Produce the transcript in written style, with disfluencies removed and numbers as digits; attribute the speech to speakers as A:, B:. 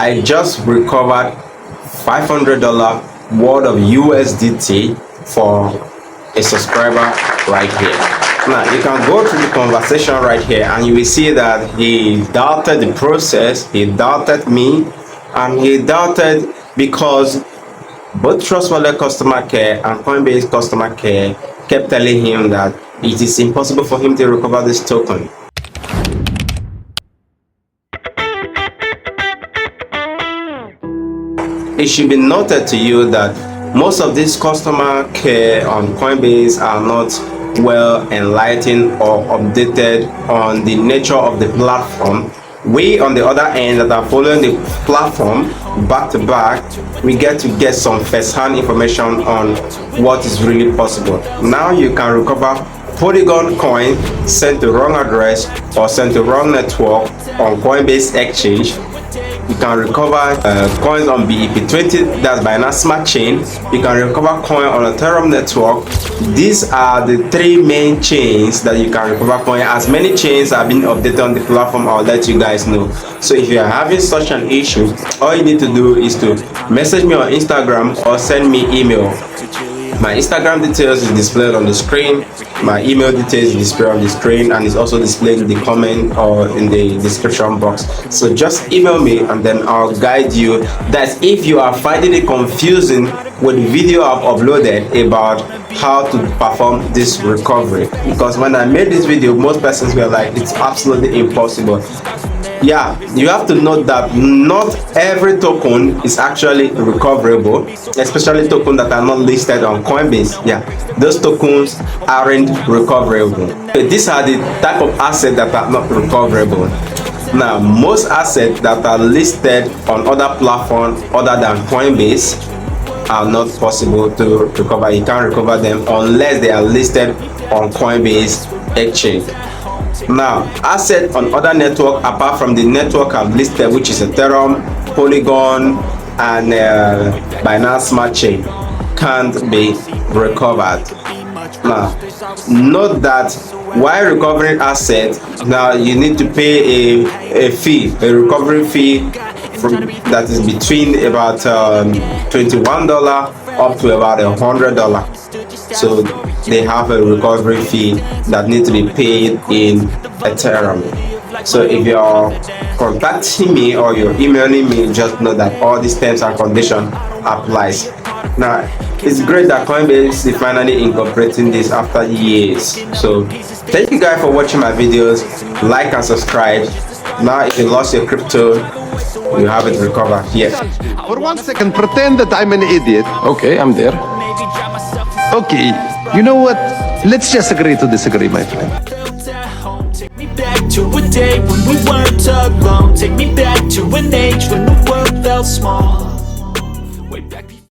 A: I just recovered $500 worth of USDT for a subscriber right here. Now you can go through the conversation right here and you will see that he doubted the process, he doubted me, and he doubted because both Trust Wallet customer care and Coinbase customer care kept telling him that it is impossible for him to recover this token. It should be noted to you that most of these customer care on Coinbase are not well enlightened or updated on the nature of the platform. We on the other end that are following the platform back to back, we get some first-hand information on what is really possible. Now you can recover Polygon coin sent to wrong address or sent to wrong network on Coinbase exchange. You can recover coins on bep20, that's Binance Smart Chain. You can recover coin on a Ethereum network. These are the three main chains that you can recover coin. As many chains have been updated on the platform, I'll let you guys know. So if you are having such an issue, all you need to do is to message me on Instagram or send me email. My Instagram details is displayed on the screen. My email details is displayed on the screen, and it's also displayed in the comment or in the description box. So just email me and then I'll guide you. That if you are finding it confusing with the video I've uploaded about how to perform this recovery, because when I made this video, most persons were like, it's absolutely impossible. Yeah, you have to note that not every token is actually recoverable, especially tokens that are not listed on Coinbase. Yeah, those tokens aren't recoverable. These are the type of assets that are not recoverable. Now, most assets that are listed on other platforms other than Coinbase are not possible to recover. You can't recover them unless they are listed on Coinbase exchange. Now, assets on other network apart from the network I've listed, which is Ethereum, Polygon, and Binance Smart Chain, can't be recovered. Now, note that while recovering assets, now you need to pay a fee, a recovery fee that is between about $21 up to about $100. So they have a recovery fee that needs to be paid in Ethereum. So if you're contacting me or you're emailing me, just know that all these terms and conditions applies. Now, it's great that Coinbase is finally incorporating this after years. So thank you guys for watching my videos. Like and subscribe. Now if you lost your crypto, you have it recovered here.
B: For 1 second, pretend that I'm an idiot.
C: Okay, I'm there.
B: Okay, you know what? Let's just agree to disagree, my friend.
D: Take me back to a day when we weren't alone. Take me back to an age when the world felt small.